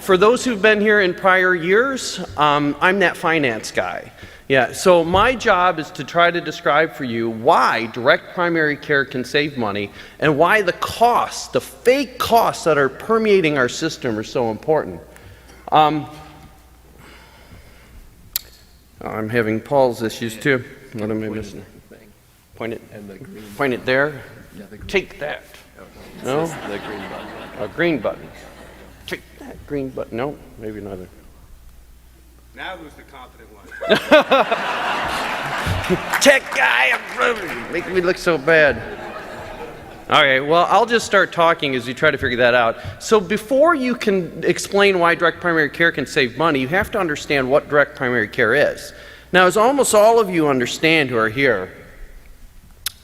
For those who've been here in prior years, I'm that finance guy. Yeah, so my job is to try to describe for you why direct primary care can save money and why the costs, the fake costs that are permeating our system are so important. I'm having Paul's issues too. What am I missing? Point it there. Yeah, take that. No? The green button. A green button. Take that green button. No, maybe another. Now who's the confident one? Tech guy, making me look so bad. All right, well, I'll just start talking as you try to figure that out. So before you can explain why direct primary care can save money, you have to understand what direct primary care is. Now, as almost all of you understand who are here,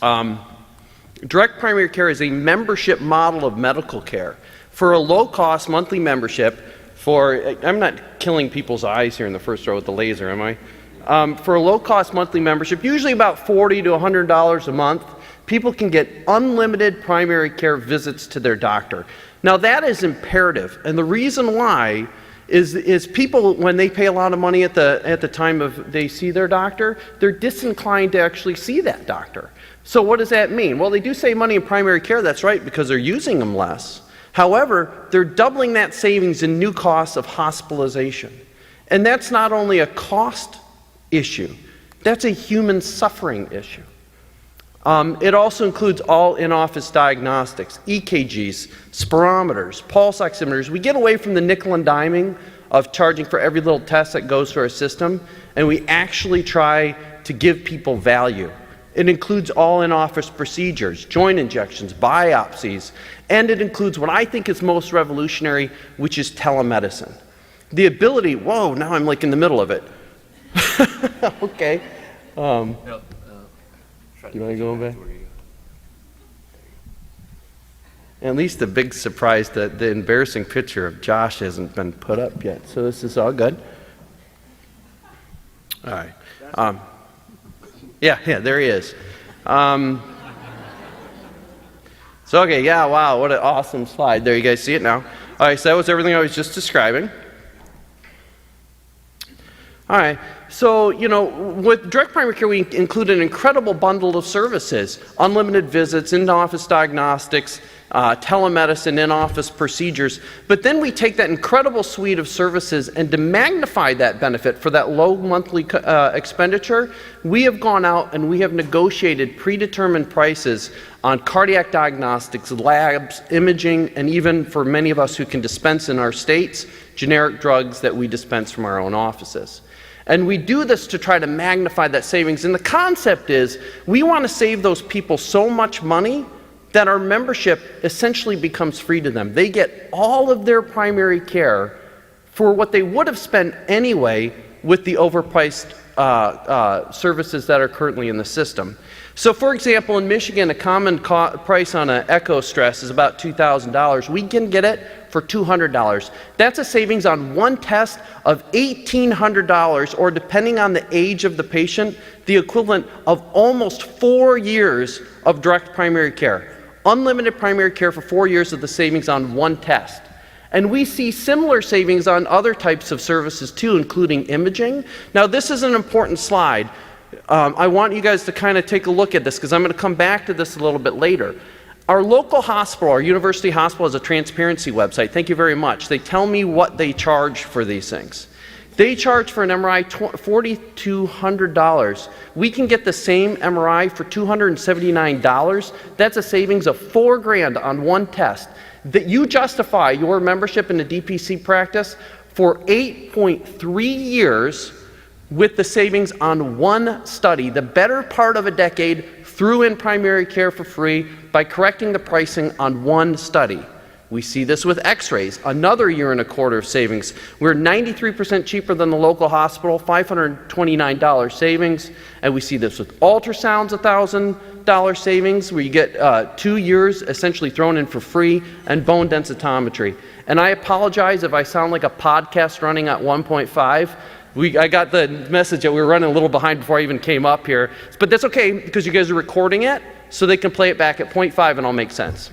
direct primary care is a membership model of medical care. For a low-cost monthly membership, I'm not killing people's eyes here in the first row with the laser, am I? For a low-cost monthly membership, usually about $40 to $100 a month, people can get unlimited primary care visits to their doctor. Now that is imperative, and the reason why is people, when they pay a lot of money at the time of they see their doctor, they're disinclined to actually see that doctor. So what does that mean? Well, they do save money in primary care, that's right, because they're using them less. However, they're doubling that savings in new costs of hospitalization. And that's not only a cost issue, that's a human suffering issue. It also includes all in-office diagnostics, EKGs, spirometers, pulse oximeters. We get away from the nickel and diming of charging for every little test that goes through our system, and we actually try to give people value. It includes all in-office procedures, joint injections, biopsies, and it includes what I think is most revolutionary, which is telemedicine. The ability, whoa, now I'm like in the middle of it. Okay. You want to go back? At least the big surprise that the embarrassing picture of Josh hasn't been put up yet, so this is all good. All right. Yeah, there he is. So, okay, yeah, wow, what an awesome slide. There, you guys see it now. All right, so that was everything I was just describing. All right, so, with direct primary care, we include an incredible bundle of services, unlimited visits, in-office diagnostics, telemedicine, in-office procedures. But then we take that incredible suite of services and to magnify that benefit for that low monthly expenditure, we have gone out and we have negotiated predetermined prices on cardiac diagnostics, labs, imaging, and even for many of us who can dispense in our states, generic drugs that we dispense from our own offices. And we do this to try to magnify that savings. And the concept is we want to save those people so much money that our membership essentially becomes free to them. They get all of their primary care for what they would have spent anyway with the overpriced services that are currently in the system. So for example, in Michigan, a common price on an echo stress is about $2,000. We can get it for $200. That's a savings on one test of $1,800, or depending on the age of the patient, the equivalent of almost 4 years of direct primary care. Unlimited primary care for 4 years of the savings on one test. And we see similar savings on other types of services too, including imaging. Now this is an important slide. I want you guys to kind of take a look at this because I'm going to come back to this a little bit later. Our local hospital, our university hospital, has a transparency website. Thank you very much. They tell me what they charge for these things. They charge for an MRI $4,200. We can get the same MRI for $279. That's a savings of $4,000 on one test. That you justify your membership in the DPC practice for 8.3 years with the savings on one study, the better part of a decade, threw in primary care for free by correcting the pricing on one study. We see this with x-rays, another 1.25 years of savings. We're 93% cheaper than the local hospital, $529 savings. And we see this with ultrasounds, $1,000 savings, where you get 2 years essentially thrown in for free, and bone densitometry. And I apologize if I sound like a podcast running at 1.5. I got the message that we were running a little behind before I even came up here. But that's okay, because you guys are recording it, so they can play it back at 0.5 and it'll make sense.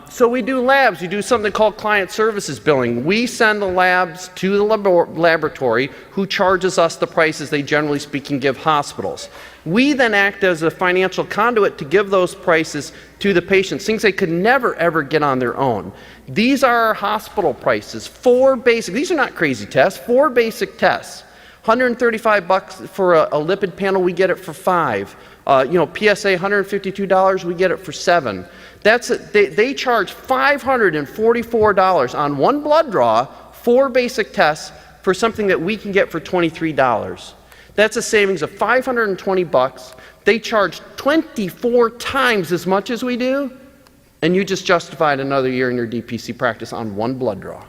So we do labs. We do something called client services billing. We send the labs to the laboratory who charges us the prices they generally speaking give hospitals. We then act as a financial conduit to give those prices to the patients, things they could never ever get on their own. These are our hospital prices. These are not crazy tests, 4 basic tests. $135 for a lipid panel, we get it for $5. PSA $152, we get it for $7. They charge $544 on one blood draw, 4 basic tests for something that we can get for $23. That's a savings of $520. They charge 24 times as much as we do, and you just justified another year in your DPC practice on one blood draw.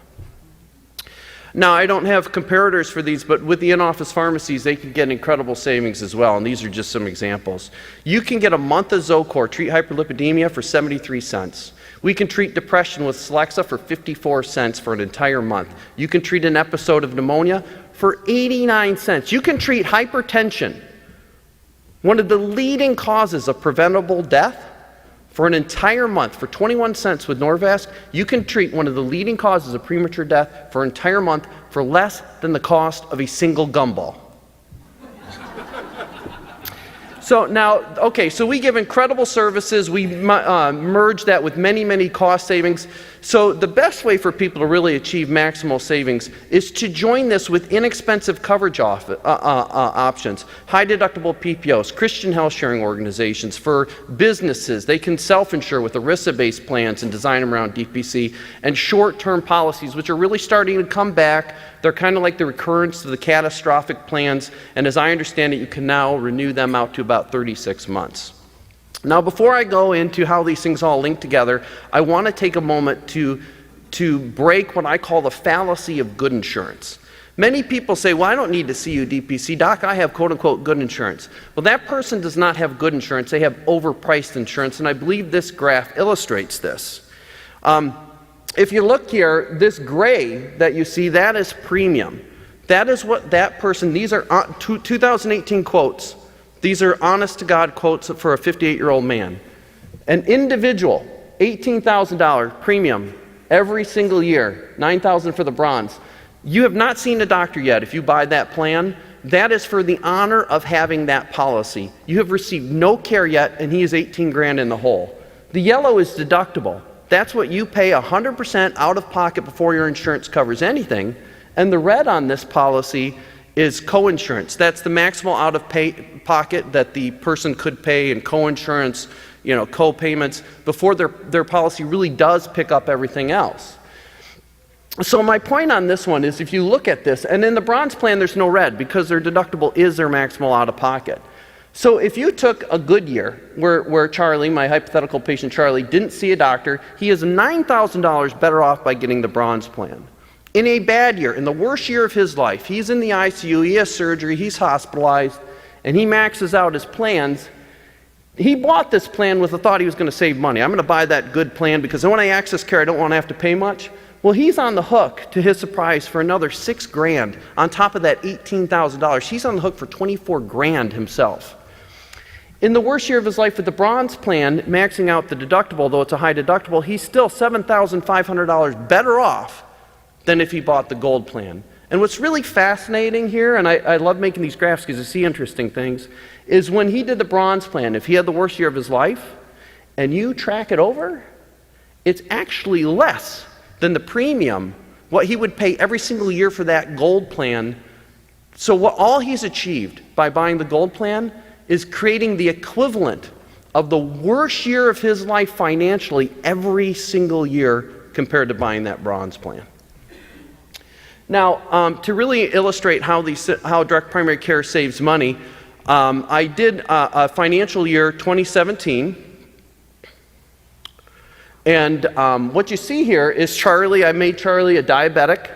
Now, I don't have comparators for these, but with the in-office pharmacies, they can get incredible savings as well, and these are just some examples. You can get a month of Zocor, treat hyperlipidemia, for 73 cents. We can treat depression with Celexa for 54 cents for an entire month. You can treat an episode of pneumonia for 89 cents. You can treat hypertension, one of the leading causes of preventable death, for an entire month, for 21 cents with Norvasc. You can treat one of the leading causes of premature death for an entire month for less than the cost of a single gumball. So now, so we give incredible services. We merge that with many, many cost savings. So the best way for people to really achieve maximal savings is to join this with inexpensive coverage options, high deductible PPOs, Christian health sharing organizations. For businesses, they can self-insure with ERISA-based plans and design them around DPC, and short-term policies, which are really starting to come back. They're kind of like the recurrence of the catastrophic plans, and as I understand it, you can now renew them out to about 36 months. Now, before I go into how these things all link together, I want to take a moment to break what I call the fallacy of good insurance. Many people say, well, I don't need to see you, DPC. Doc, I have quote-unquote good insurance. Well, that person does not have good insurance. They have overpriced insurance, and I believe this graph illustrates this. If you look here, this gray that you see, that is premium. That is what that person, these are 2018 quotes. These are honest-to-God quotes for a 58-year-old man. An individual, $18,000 premium every single year, $9,000 for the bronze. You have not seen a doctor yet if you buy that plan. That is for the honor of having that policy. You have received no care yet, and he is 18 grand in the hole. The yellow is deductible. That's what you pay 100% out of pocket before your insurance covers anything. And the red on this policy is coinsurance. That's the maximal out of pocket that the person could pay in coinsurance, co-payments, before their policy really does pick up everything else. So my point on this one is, if you look at this, and in the bronze plan there's no red because their deductible is their maximal out of pocket. So if you took a good year where Charlie, my hypothetical patient Charlie, didn't see a doctor, he is $9,000 better off by getting the bronze plan. In a bad year, in the worst year of his life, he's in the ICU, he has surgery, he's hospitalized, and he maxes out his plans. He bought this plan with the thought he was going to save money. I'm going to buy that good plan because when I access care, I don't want to have to pay much. Well, he's on the hook, to his surprise, for another $6 grand on top of that $18,000. He's on the hook for 24 grand himself. In the worst year of his life with the bronze plan, maxing out the deductible, though it's a high deductible, he's still $7,500 better off than if he bought the gold plan. And what's really fascinating here, and I love making these graphs because I see interesting things, is when he did the bronze plan, if he had the worst year of his life, and you track it over, it's actually less than the premium, what he would pay every single year for that gold plan. So all he's achieved by buying the gold plan is creating the equivalent of the worst year of his life financially every single year compared to buying that bronze plan. Now, to really illustrate how direct primary care saves money, I did a financial year 2017. And what you see here is Charlie. I made Charlie a diabetic.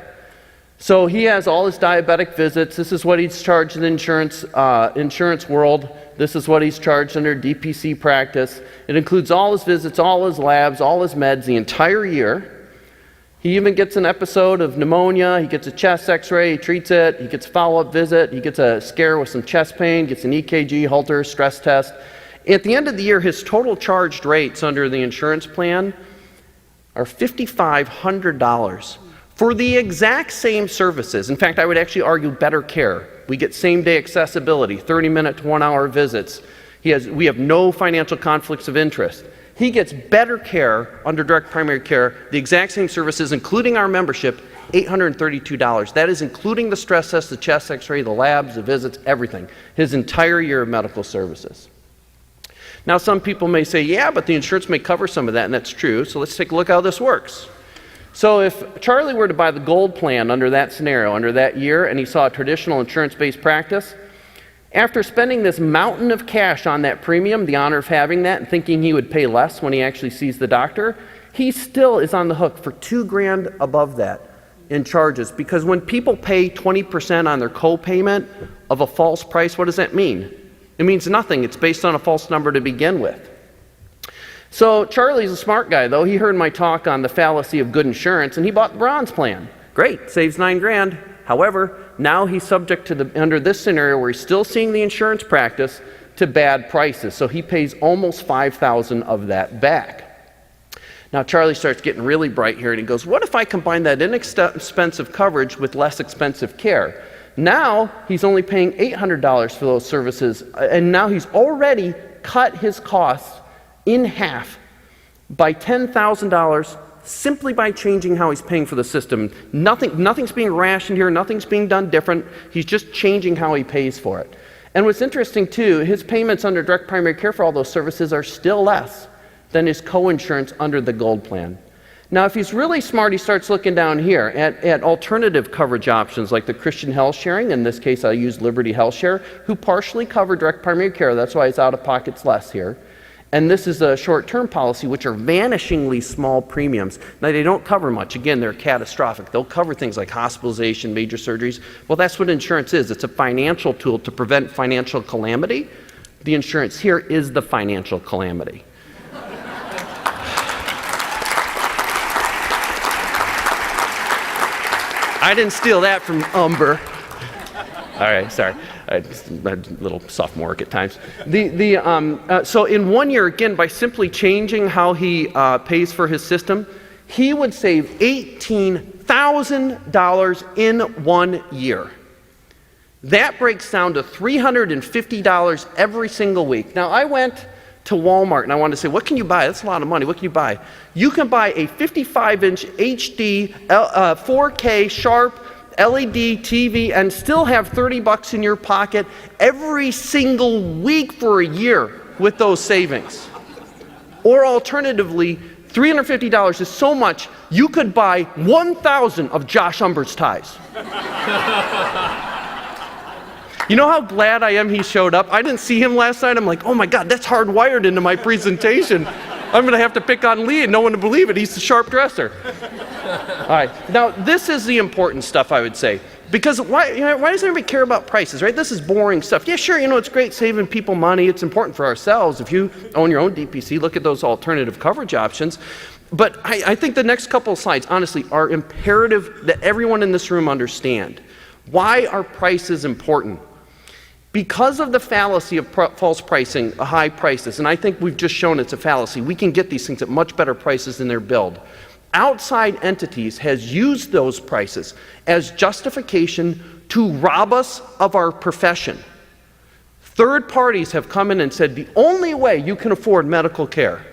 So he has all his diabetic visits. This is what he's charged in the insurance world. This is what he's charged under DPC practice. It includes all his visits, all his labs, all his meds, the entire year. He even gets an episode of pneumonia. He gets a chest x-ray, he treats it. He gets a follow-up visit. He gets a scare with some chest pain, gets an EKG, Holter, stress test. At the end of the year, his total charged rates under the insurance plan are $5,500 for the exact same services. In fact, I would actually argue better care. We get same-day accessibility, 30-minute to 1-hour visits. We have no financial conflicts of interest. He gets better care under direct primary care, the exact same services, including our membership, $832. That is including the stress test, the chest x-ray, the labs, the visits, everything. His entire year of medical services. Now, some people may say, yeah, but the insurance may cover some of that, and that's true. So let's take a look how this works. So if Charlie were to buy the gold plan under that scenario, under that year, and he saw a traditional insurance-based practice, after spending this mountain of cash on that premium, the honor of having that, and thinking he would pay less when he actually sees the doctor, he still is on the hook for $2,000 above that in charges. Because when people pay 20% on their co-payment of a false price, what does that mean? It means nothing. It's based on a false number to begin with. So Charlie's a smart guy, though. He heard my talk on the fallacy of good insurance, and he bought the bronze plan. Great, saves $9,000. However, now he's subject to under this scenario where he's still seeing the insurance practice to bad prices. So he pays almost $5,000 of that back. Now Charlie starts getting really bright here and he goes, what if I combine that inexpensive coverage with less expensive care? Now he's only paying $800 for those services, and now he's already cut his costs in half by $10,000 simply by changing how he's paying for the system. Nothing's being rationed here, nothing's being done different. He's just changing how he pays for it. And what's interesting too, his payments under direct primary care for all those services are still less than his co-insurance under the gold plan. Now, if he's really smart, he starts looking down here at alternative coverage options like the Christian Health Sharing. In this case, I use Liberty Health Share, who partially cover direct primary care. That's why his out-of-pocket's less here. And this is a short-term policy, which are vanishingly small premiums. Now, they don't cover much. Again, they're catastrophic. They'll cover things like hospitalization, major surgeries. Well, that's what insurance is. It's a financial tool to prevent financial calamity. The insurance here is the financial calamity. I didn't steal that from Umber. All right, sorry. I'm a little sophomoric at times. So in 1 year, again, by simply changing how he pays for his system, he would save $18,000 in 1 year. That breaks down to $350 every single week. Now, I went to Walmart and I wanted to say, what can you buy? That's a lot of money. What can you buy? You can buy a 55-inch HD 4K sharp LED TV and still have $30 in your pocket every single week for a year with those savings. Or alternatively, $350 is so much you could buy 1,000 of Josh Umber's ties. You know how glad I am he showed up? I didn't see him last night. I'm like, oh my God, that's hardwired into my presentation. I'm going to have to pick on Lee and no one to believe it. He's the sharp dresser. All right. Now, this is the important stuff, I would say. Because why does everybody care about prices, right? This is boring stuff. Yeah, sure, it's great saving people money. It's important for ourselves. If you own your own DPC, look at those alternative coverage options. But I think the next couple of slides, honestly, are imperative that everyone in this room understand. Why are prices important? Because of the fallacy of false pricing, high prices, and I think we've just shown it's a fallacy, we can get these things at much better prices than they're billed. Outside entities has used those prices as justification to rob us of our profession. Third parties have come in and said the only way you can afford medical care,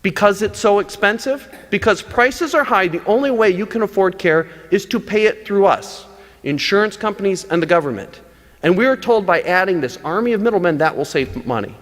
because it's so expensive, because prices are high, the only way you can afford care is to pay it through us, insurance companies and the government. And we are told by adding this army of middlemen that will save money.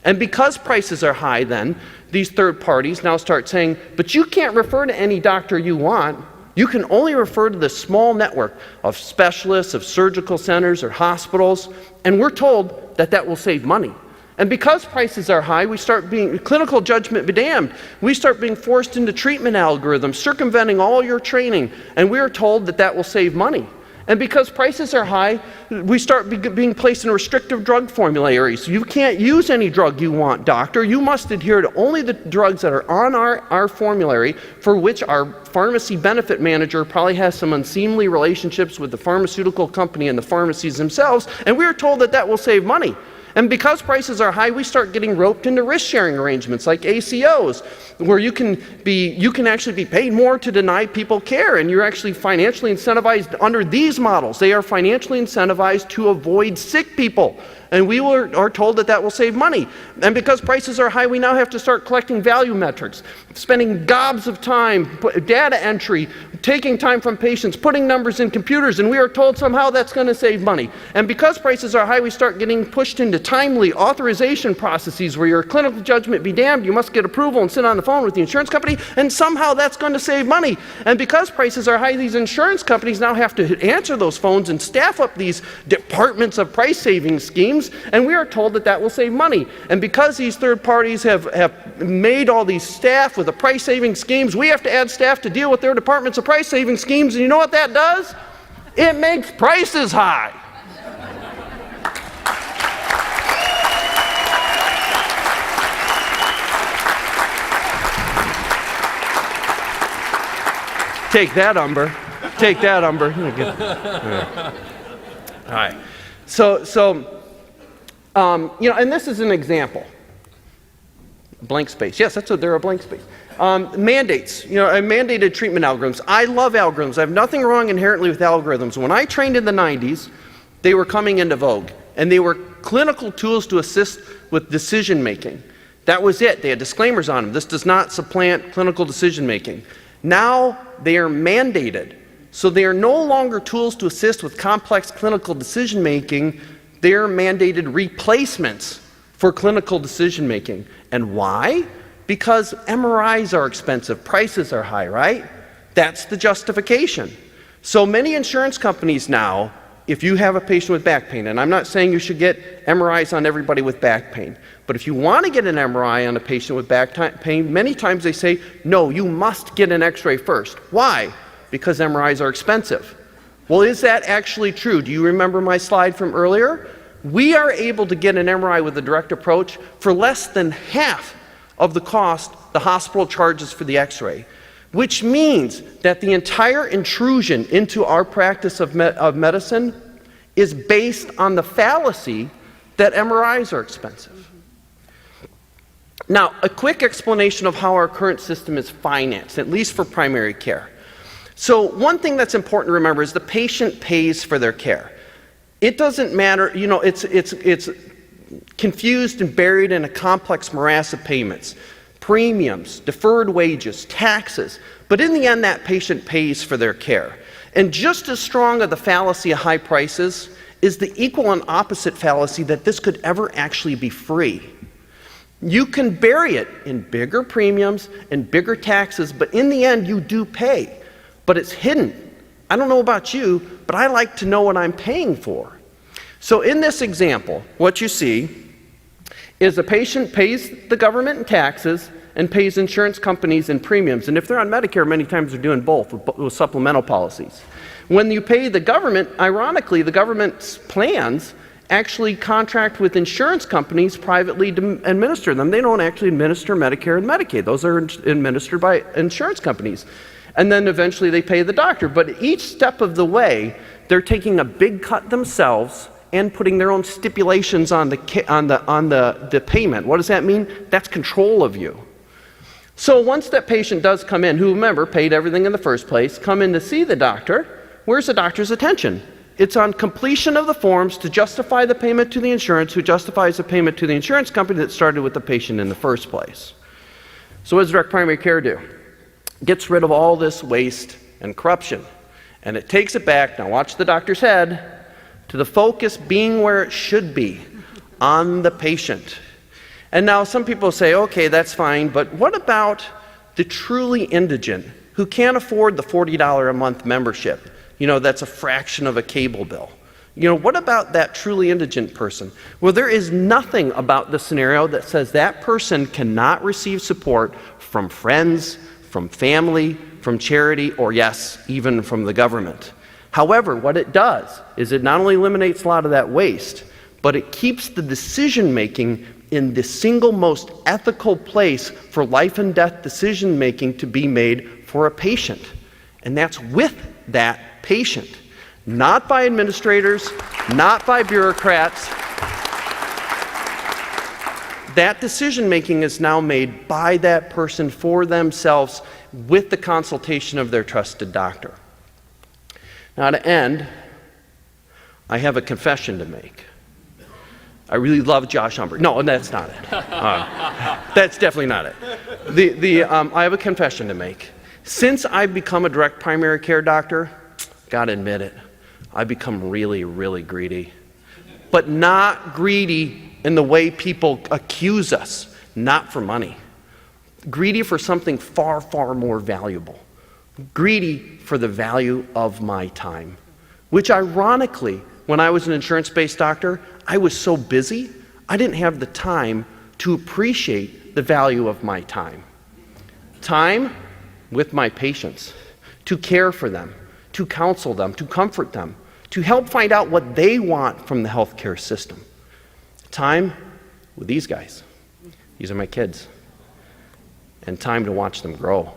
And because prices are high then, these third parties now start saying, but you can't refer to any doctor you want. You can only refer to the small network of specialists, of surgical centers or hospitals. And we're told that that will save money. And because prices are high, we start being, clinical judgment be damned, we start being forced into treatment algorithms, circumventing all your training. And we are told that that will save money. And because prices are high, we start being placed in restrictive drug formularies. You can't use any drug you want, doctor. You must adhere to only the drugs that are on our formulary, for which our pharmacy benefit manager probably has some unseemly relationships with the pharmaceutical company and the pharmacies themselves. And we are told that that will save money. And because prices are high, we start getting roped into risk-sharing arrangements like ACOs, where you can actually be paid more to deny people care, and you're actually financially incentivized under these models. They are financially incentivized to avoid sick people. And we are told that that will save money. And because prices are high, we now have to start collecting value metrics, spending gobs of time, data entry, taking time from patients, putting numbers in computers, and we are told somehow that's going to save money. And because prices are high, we start getting pushed into timely authorization processes where your clinical judgment be damned, you must get approval and sit on the phone with the insurance company, and somehow that's going to save money. And because prices are high, these insurance companies now have to answer those phones and staff up these departments of price saving schemes, and we are told that that will save money. And because these third parties have made all these staff with the price saving schemes, we have to add staff to deal with their departments of price saving schemes, and you know what that does? It makes prices high. Take that, Umber. Take that, Umber. All right. And this is an example. Blank space. Yes, they're a blank space. Mandates, mandated treatment algorithms. I love algorithms. I have nothing wrong inherently with algorithms. When I trained in the 90s, they were coming into vogue, and they were clinical tools to assist with decision making. That was it. They had disclaimers on them. This does not supplant clinical decision making. Now they are mandated. So they are no longer tools to assist with complex clinical decision making. They are mandated replacements for clinical decision making. And why? Because MRIs are expensive, prices are high, right? That's the justification. So many insurance companies now, if you have a patient with back pain, and I'm not saying you should get MRIs on everybody with back pain, but if you want to get an MRI on a patient with back pain, many times they say, no, you must get an x-ray first. Why? Because MRIs are expensive. Well, is that actually true? Do you remember my slide from earlier? We are able to get an MRI with a direct approach for less than half of the cost the hospital charges for the x-ray, which means that the entire intrusion into our practice of medicine is based on the fallacy that MRIs are expensive. Now, a quick explanation of how our current system is financed, at least for primary care. So one thing that's important to remember is the patient pays for their care. It doesn't matter, it's confused and buried in a complex morass of payments, premiums, deferred wages, taxes, but in the end that patient pays for their care. And just as strong of the fallacy of high prices is the equal and opposite fallacy that this could ever actually be free. You can bury it in bigger premiums and bigger taxes, but in the end you do pay, but it's hidden. I don't know about you, but I like to know what I'm paying for. So in this example, what you see is a patient pays the government in taxes and pays insurance companies in premiums. And if they're on Medicare, many times they're doing both with supplemental policies. When you pay the government, ironically, the government's plans actually contract with insurance companies privately to administer them. They don't actually administer Medicare and Medicaid. Those are administered by insurance companies. And then eventually they pay the doctor. But each step of the way, they're taking a big cut themselves and putting their own stipulations on the payment. What does that mean? That's control of you. So once that patient does come in, who remember paid everything in the first place, come in to see the doctor, where's the doctor's attention? It's on completion of the forms to justify the payment to the insurance, who justifies the payment to the insurance company that started with the patient in the first place. So what does direct primary care do? Gets rid of all this waste and corruption. And it takes it back, now watch the doctor's head, to the focus being where it should be, on the patient. And now some people say, okay, that's fine, but what about the truly indigent who can't afford the $40 a month membership? That's a fraction of a cable bill. What about that truly indigent person? Well, there is nothing about the scenario that says that person cannot receive support from friends, from family, from charity, or yes, even from the government. However, what it does is it not only eliminates a lot of that waste, but it keeps the decision making in the single most ethical place for life and death decision making to be made for a patient. And that's with that patient, not by administrators, not by bureaucrats. that decision-making is now made by that person for themselves with the consultation of their trusted doctor. Now, to end, I have a confession to make. I really love Josh Humber. No, that's not it. That's definitely not it. I have a confession to make. Since I've become a direct primary care doctor, gotta admit it, I've become really, really greedy. But not greedy in the way people accuse us, not for money. Greedy for something far, far more valuable. Greedy for the value of my time. Which ironically, when I was an insurance-based doctor, I was so busy, I didn't have the time to appreciate the value of my time. Time with my patients, to care for them, to counsel them, to comfort them, to help find out what they want from the healthcare system. Time with these guys. These are my kids. And time to watch them grow.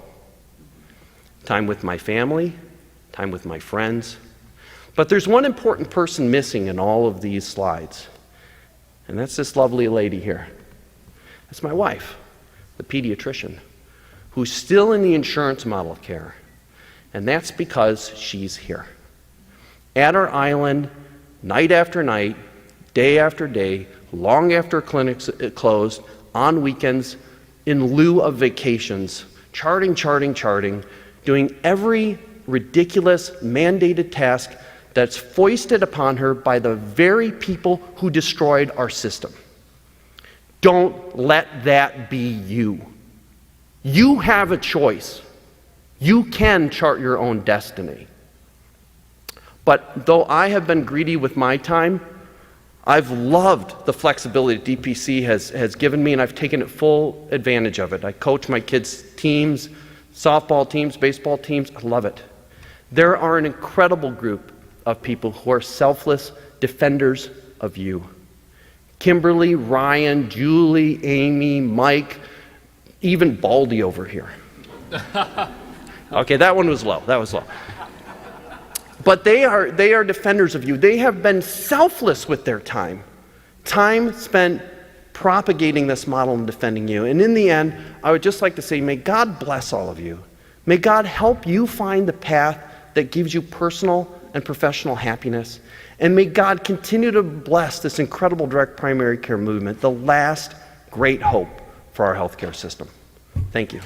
Time with my family, time with my friends. But there's one important person missing in all of these slides, and that's this lovely lady here. That's my wife, the pediatrician, who's still in the insurance model of care, and that's because she's here. At our island, night after night, day after day, long after clinics closed, on weekends, in lieu of vacations, charting, doing every ridiculous mandated task that's foisted upon her by the very people who destroyed our system. Don't let that be you. You have a choice. You can chart your own destiny. But though I have been greedy with my time, I've loved the flexibility DPC has given me, and I've taken full advantage of it. I coach my kids' teams, softball teams, baseball teams. I love it. There are an incredible group of people who are selfless defenders of you. Kimberly, Ryan, Julie, Amy, Mike, even Baldy over here. Okay, that one was low. That was low. But they are defenders of you. They have been selfless with their time. Time spent propagating this model and defending you. And in the end, I would just like to say, may God bless all of you. May God help you find the path that gives you personal and professional happiness. And may God continue to bless this incredible direct primary care movement, the last great hope for our healthcare system. Thank you.